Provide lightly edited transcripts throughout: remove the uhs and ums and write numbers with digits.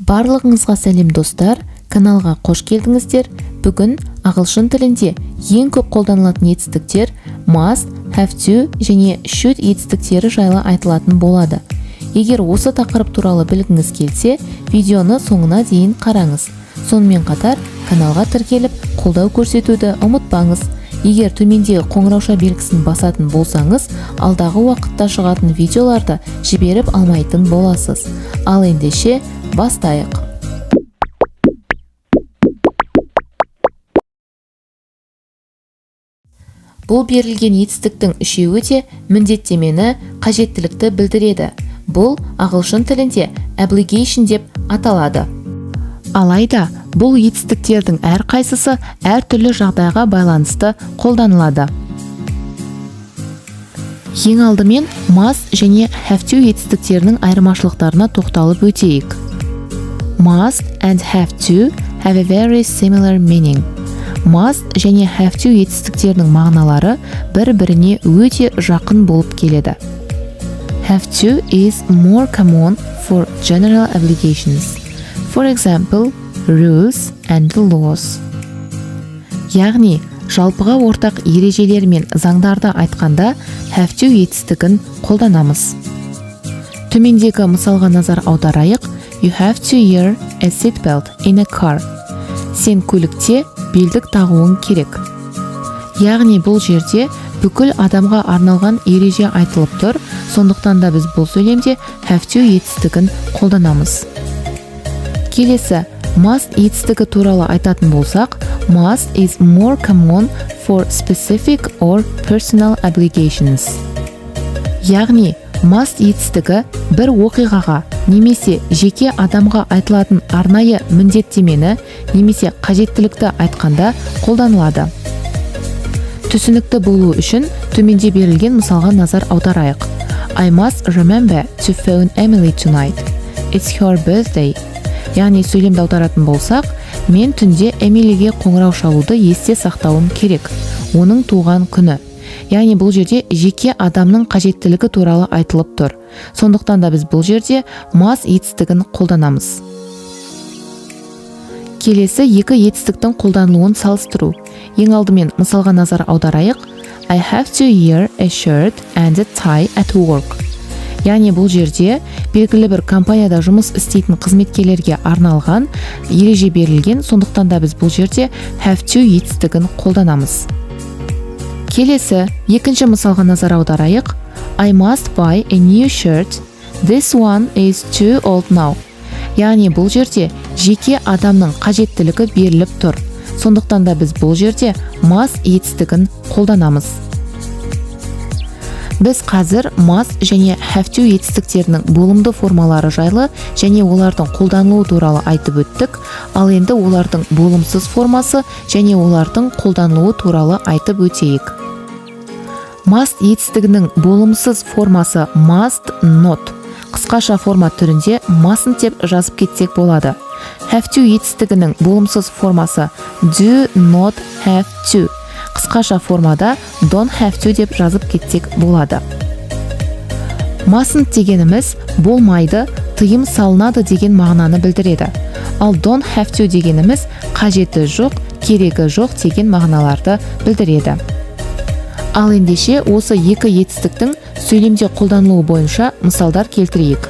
Барлығыңызға сәлем достар, каналға қош келдіңіздер. Бүгін ағылшын тілінде ең көп қолданылатын етістіктер must, have to және should етістіктері жайлы айтылатын болады. Егер осы тақырып туралы білгіңіз келсе, видеоны соңына дейін қараңыз. Сонымен қатар каналға тіркеліп, қолдау көрсетуді ұмытпаңыз. Егер төмендегі қоңырауша белгісін басатын болсаңыз, алдағы уақытта шығатын видеоларды жіберіп алмайтын боласыз. Ал ендеше бастайық. Бұл берілген етістіктің үшеуі де міндеттемені, қажеттілікті білдіреді. Бұл ағылшын тілінде obligation деп аталады. Алайда, бұл етістіктердің әрқайсысы әртүрлі жағдайға байланысты қолданылады. Ең алдымен must және have to етістіктерінің айырмашылықтарына тоқталып өтейік. Must and have to have a very similar meaning. Must және have to етістіктерінің мағыналары бір-біріне өте жақын болып келеді. Have to is more common for general obligations. For example, rules and laws. Яғни, жалпыға ортақ ережелер мен заңдарды айтқанда have to етістігін қолданамыз. Төмендегі мысалға назар аударайық. You have to wear a seat belt in a car. Сен көлікте белдік тағуың керек. Яғни бұл жерде бүкіл адамға арналған ереже айтылып тұр, сондықтан да біз бұл сөйлемде have to етістігін қолданамыз. Келесі, must етістігі туралы айтатын болсақ, must is more common for specific or personal obligations. Яғни, must етістігі бір оқиғаға немесе жеке адамға айтылатын арнайы міндеттемені немесе қажеттілікті айтқанда қолданылады. Түсінікті болу үшін төменде берілген мысалға назар аударайық. I must remember to phone Emily tonight. It's her birthday. Яғни сөйлемді аударатын болсақ, мен түнде Эмилиге қоңырау шалуды есте сақтауым керек. Оның туған күні. Яғни бұл жерде жеке адамның қажеттілігі туралы айтылып тұр. Сондықтан да біз бұл жерде must етістігін қолданамыз. Келесі екі етістіктің қолданылуын салыстыру. Ең алдымен мысалға назар аударайық. I have to wear a shirt and a tie at work. Яғни бұл жерде белгілі бір компанияда жұмыс істейтін қызметкерлерге арналған ереже берілген, сондықтан да біз бұл жерде have to етістігін қолданамыз. Келесі, екінші мысалға назар аударайық. I must buy a new shirt. This one is too old now. Яғни бұл жерде жеке адамның қажеттілігі беріліп тұр. Сондықтан да біз бұл жерде must етістігін қолданамыз. Біз қазір must және have to етістіктерінің болымды формалары жайлы және олардың қолданылуы туралы айтып өттік, ал енді олардың болымсыз формасы және олардың қолданылуы туралы айтып өтейік. Must етістігінің болымсыз формасы must not. Қысқаша формат түрінде mustn't деп жазып кетсек болады. Have to етістігінің болымсыз формасы do not have to. Қысқаша формада don't have to деп жазып кетсек болады. Mustn't дегеніміз болмайды, тыйым салынады деген мағынаны білдіреді. Ал don't have to дегеніміз қажеті жоқ, керегі жоқ деген мағыналарды білдіреді. Ал ендеше осы екі етістіктің сөйлемде қолданылуы бойынша мысалдар келтірейік.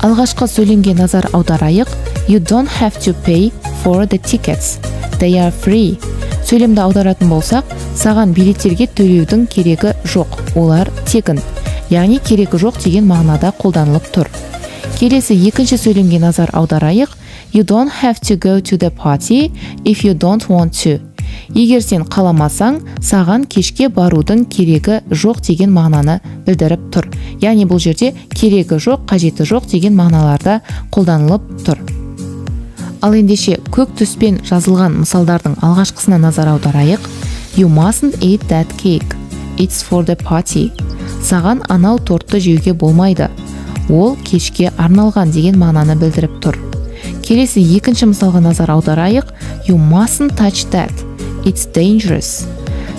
Алғашқы сөйлемге назар аударайық. You don't have to pay for the tickets. They are free. Сөйлемді аударатын болсақ, саған билеттерге төлеудің керегі жоқ, олар тегін. Яғни керегі жоқ деген мағынада қолданылып тұр. Келесі екінші сөйлемге назар аударайық. You don't have to go to the party if you don't want to. Егер сен қаламасаң, саған кешке барудың керегі жоқ деген мағынаны білдіріп тұр. Яғни бұл жерде керегі жоқ, қажеті жоқ деген мағыналарда қолданылып тұр. Ал ендеше көк түспен жазылған мысалдардың алғашқысына назар аударайық. You mustn't eat that cake. It's for the party. Саған анау тортты жеуге болмайды. Ол кешке арналған деген мағынаны білдіріп тұр. Келесі екінші мысалға назар аударайық. You mustn't touch that. It's dangerous.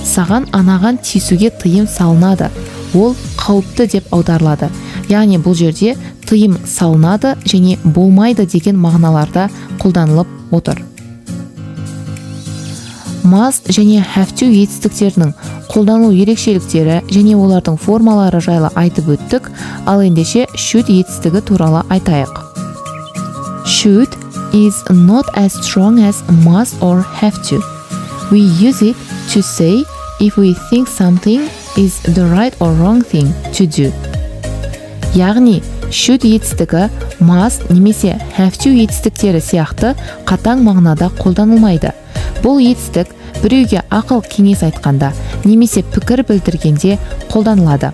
Саған анаған тиісуге тыйым салынады. Ол қауіпті деп аударылады. Яғни бұл жерде тыйым салынады және болмайды деген мағыналарда қолданылып отыр. Must және have to етістіктерінің қолданылу ерекшеліктері және олардың формалары жайлы айтып өттік, ал ендеше should етістігі туралы айтайық. Should is not as strong as must or have to. We use it to say if we think something is the right or wrong thing to do. Яғни, should етістігі must немесе have to етістіктері сияқты қатаң мағынада қолданылмайды. Бұл етістік біреуге ақыл кеңес айтқанда немесе пікір білдіргенде қолданылады.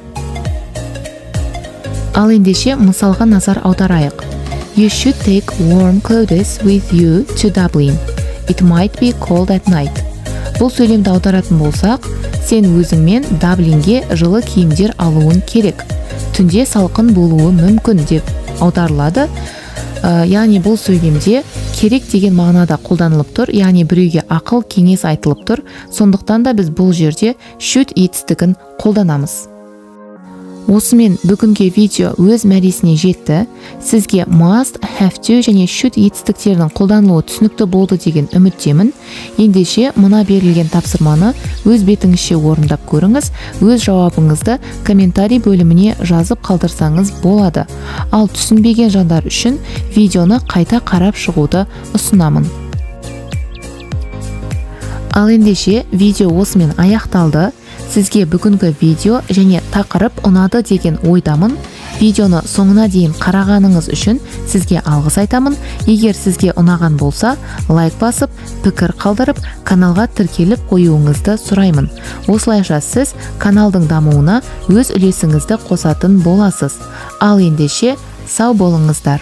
Ал ендеше мысалға назар аударайық. You should take warm clothes with you to Dublin. It might be cold at night. Бұл сөйлемді аударатын болсақ, сен өзіңмен Даблинге жылы киімдер алуын керек. Түнде салқын болуы мүмкін деп аударылады. Яғни бұл сөйлемде керек деген мағынада қолданылып тұр, яғни біреуге ақыл кеңес айтылып тұр. Сондықтан да біз бұл жерде should етістігін қолданамыз. Осымен бүгінгі видео өз мәресіне жетті. Сізге must, have to және should етістіктерінің қолданылуы түсінікті болды деген үміттемін. Ендеше мына берілген тапсырманы өз бетіңізше орындап көріңіз. Өз жауабыңызды комментарий бөліміне жазып қалдырсаңыз болады. Ал түсінбеген жандар үшін видеоны қайта қарап шығуды ұсынамын. Ал ендеше видео осымен аяқталды. Сізге бүгінгі видео және тақырып ұнады деген ойдамын. Видеоны соңына дейін қарағаныңыз үшін сізге алғыс айтамын. Егер сізге ұнаған болса, лайк басып, пікір қалдырып, каналға тіркеліп қоюыңызды сұраймын. Осылайша сіз каналдың дамуына өз үлесіңізді қосатын боласыз. Ал ендеше сау болыңыздар.